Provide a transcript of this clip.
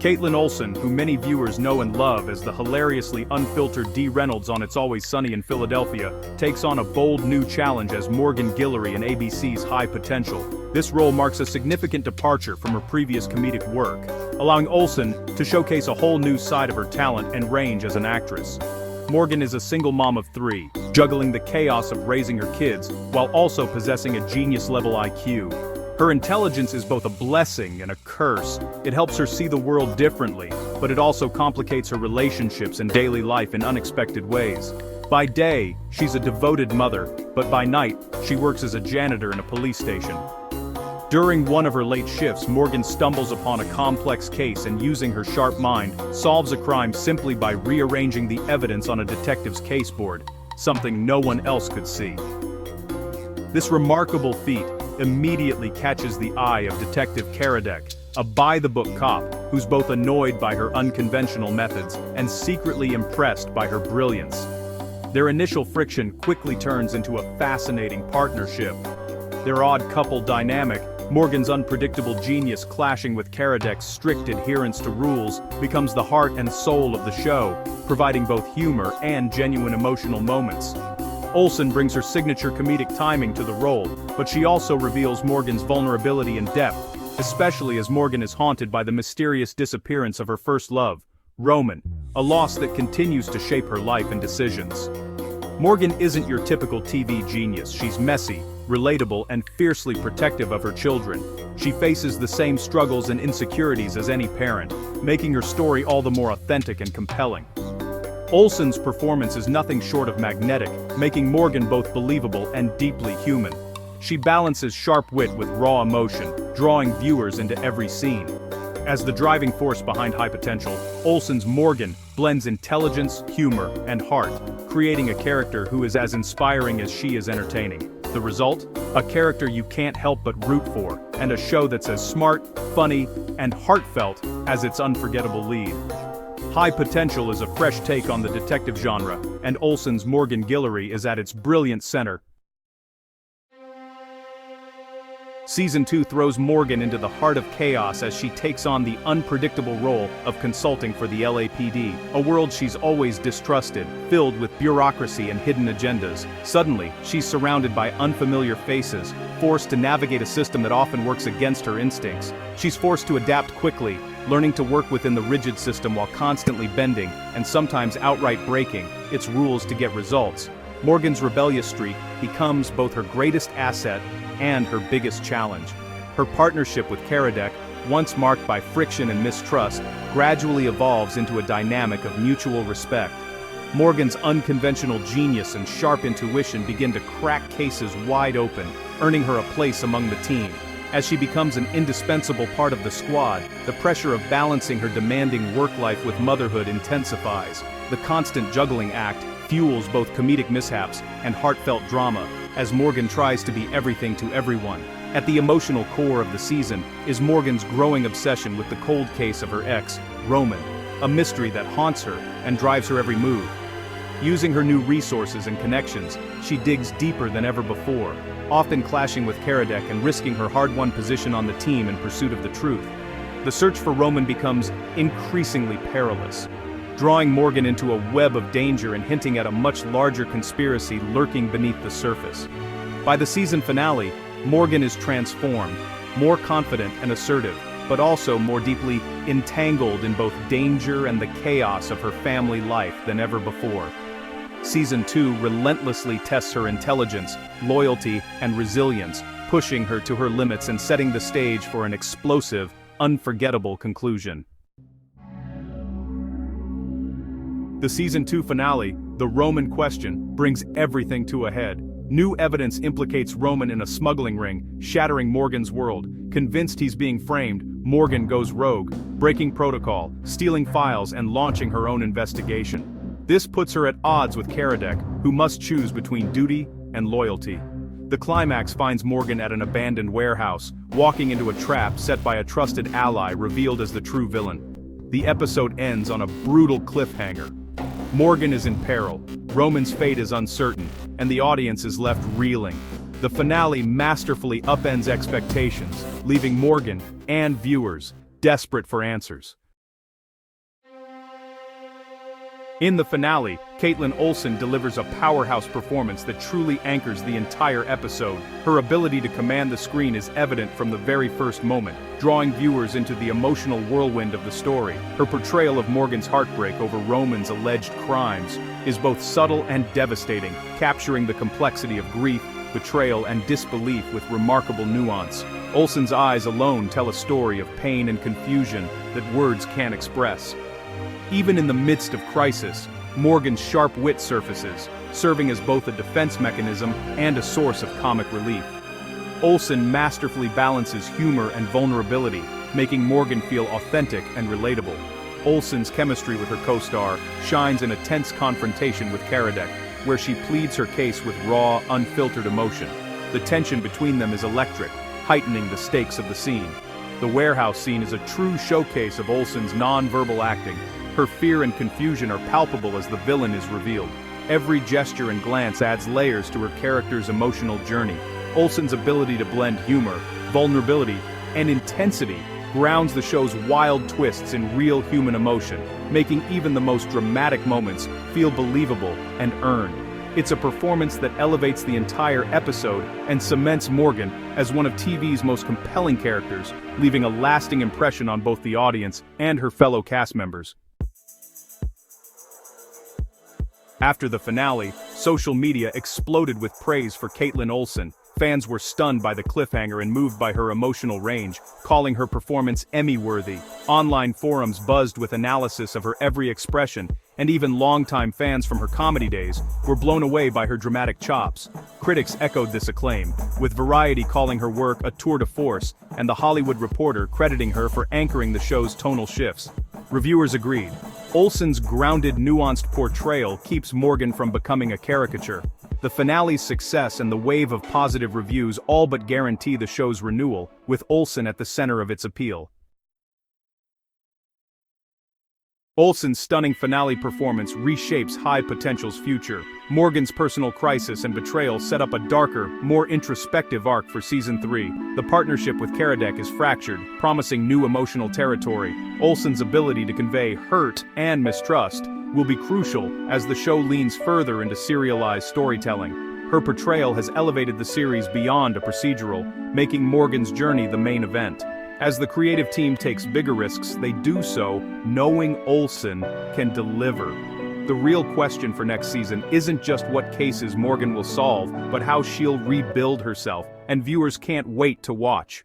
Kaitlin Olson, who many viewers know and love as the hilariously unfiltered Dee Reynolds on It's Always Sunny in Philadelphia, takes on a bold new challenge as Morgan Gillory in ABC's High Potential. This role marks a significant departure from her previous comedic work, allowing Olson to showcase a whole new side of her talent and range as an actress. Morgan is a single mom of 3, juggling the chaos of raising her kids while also possessing a genius-level IQ. Her intelligence is both a blessing and a curse. It helps her see the world differently, but it also complicates her relationships and daily life in unexpected ways. By day, she's a devoted mother, but by night, she works as a janitor in a police station. During one of her late shifts, Morgan stumbles upon a complex case and, using her sharp mind, solves a crime simply by rearranging the evidence on a detective's caseboard, something no one else could see. This remarkable feat immediately catches the eye of Detective Karadek, a by-the-book cop who's both annoyed by her unconventional methods and secretly impressed by her brilliance. Their initial friction quickly turns into a fascinating partnership. Their odd couple dynamic, Morgan's unpredictable genius clashing with Karadek's strict adherence to rules, becomes the heart and soul of the show, providing both humor and genuine emotional moments. Olson brings her signature comedic timing to the role, but she also reveals Morgan's vulnerability and depth, especially as Morgan is haunted by the mysterious disappearance of her first love, Roman, a loss that continues to shape her life and decisions. Morgan isn't your typical TV genius. She's messy, relatable, and fiercely protective of her children. She faces the same struggles and insecurities as any parent, making her story all the more authentic and compelling. Olson's performance is nothing short of magnetic, making Morgan both believable and deeply human. She balances sharp wit with raw emotion, drawing viewers into every scene. As the driving force behind High Potential, Olson's Morgan blends intelligence, humor, and heart, creating a character who is as inspiring as she is entertaining. The result? A character you can't help but root for, and a show that's as smart, funny, and heartfelt as its unforgettable lead. High Potential is a fresh take on the detective genre, and Olson's Morgan Gillory is at its brilliant center. Season 2 throws Morgan into the heart of chaos as she takes on the unpredictable role of consulting for the LAPD, a world she's always distrusted, filled with bureaucracy and hidden agendas. Suddenly, she's surrounded by unfamiliar faces, forced to navigate a system that often works against her instincts. She's forced to adapt quickly, learning to work within the rigid system while constantly bending, and sometimes outright breaking, its rules to get results. Morgan's rebellious streak becomes both her greatest asset and her biggest challenge. Her partnership with Karadek, once marked by friction and mistrust, gradually evolves into a dynamic of mutual respect. Morgan's unconventional genius and sharp intuition begin to crack cases wide open, earning her a place among the team. As she becomes an indispensable part of the squad, the pressure of balancing her demanding work life with motherhood intensifies. The constant juggling act fuels both comedic mishaps and heartfelt drama, as Morgan tries to be everything to everyone. At the emotional core of the season is Morgan's growing obsession with the cold case of her ex, Roman, a mystery that haunts her and drives her every move. Using her new resources and connections, she digs deeper than ever before, often clashing with Karadek and risking her hard-won position on the team in pursuit of the truth. The search for Roman becomes increasingly perilous, drawing Morgan into a web of danger and hinting at a much larger conspiracy lurking beneath the surface. By the season finale, Morgan is transformed, more confident and assertive, but also more deeply entangled in both danger and the chaos of her family life than ever before. Season 2 relentlessly tests her intelligence, loyalty, and resilience, pushing her to her limits and setting the stage for an explosive, unforgettable conclusion. The Season 2 finale, The Roman Question, brings everything to a head. New evidence implicates Roman in a smuggling ring, shattering Morgan's world. Convinced he's being framed, Morgan goes rogue, breaking protocol, stealing files, and launching her own investigation. This puts her at odds with Karadek, who must choose between duty and loyalty. The climax finds Morgan at an abandoned warehouse, walking into a trap set by a trusted ally revealed as the true villain. The episode ends on a brutal cliffhanger. Morgan is in peril, Roman's fate is uncertain, and the audience is left reeling. The finale masterfully upends expectations, leaving Morgan and viewers desperate for answers. In the finale, Kaitlin Olson delivers a powerhouse performance that truly anchors the entire episode. Her ability to command the screen is evident from the very first moment, drawing viewers into the emotional whirlwind of the story. Her portrayal of Morgan's heartbreak over Roman's alleged crimes is both subtle and devastating, capturing the complexity of grief, betrayal, and disbelief with remarkable nuance. Olson's eyes alone tell a story of pain and confusion that words can't express. Even in the midst of crisis, Morgan's sharp wit surfaces, serving as both a defense mechanism and a source of comic relief. Olson masterfully balances humor and vulnerability, making Morgan feel authentic and relatable. Olson's chemistry with her co-star shines in a tense confrontation with Karadek, where she pleads her case with raw, unfiltered emotion. The tension between them is electric, heightening the stakes of the scene. The warehouse scene is a true showcase of Olson's non-verbal acting. Her fear and confusion are palpable as the villain is revealed. Every gesture and glance adds layers to her character's emotional journey. Olson's ability to blend humor, vulnerability, and intensity grounds the show's wild twists in real human emotion, making even the most dramatic moments feel believable and earned. It's a performance that elevates the entire episode and cements Morgan as one of TV's most compelling characters, leaving a lasting impression on both the audience and her fellow cast members. After the finale, social media exploded with praise for Kaitlin Olson. Fans were stunned by the cliffhanger and moved by her emotional range, calling her performance Emmy-worthy. Online forums buzzed with analysis of her every expression, and even longtime fans from her comedy days were blown away by her dramatic chops. Critics echoed this acclaim, with Variety calling her work a tour de force, and The Hollywood Reporter crediting her for anchoring the show's tonal shifts. Reviewers agreed. Olson's grounded, nuanced portrayal keeps Morgan from becoming a caricature. The finale's success and the wave of positive reviews all but guarantee the show's renewal, with Olson at the center of its appeal. Olson's stunning finale performance reshapes High Potential's future. Morgan's personal crisis and betrayal set up a darker, more introspective arc for Season 3. The partnership with Karadek is fractured, promising new emotional territory. Olson's ability to convey hurt and mistrust will be crucial as the show leans further into serialized storytelling. Her portrayal has elevated the series beyond a procedural, making Morgan's journey the main event. As the creative team takes bigger risks, they do so knowing Olson can deliver. The real question for next season isn't just what cases Morgan will solve, but how she'll rebuild herself, and viewers can't wait to watch.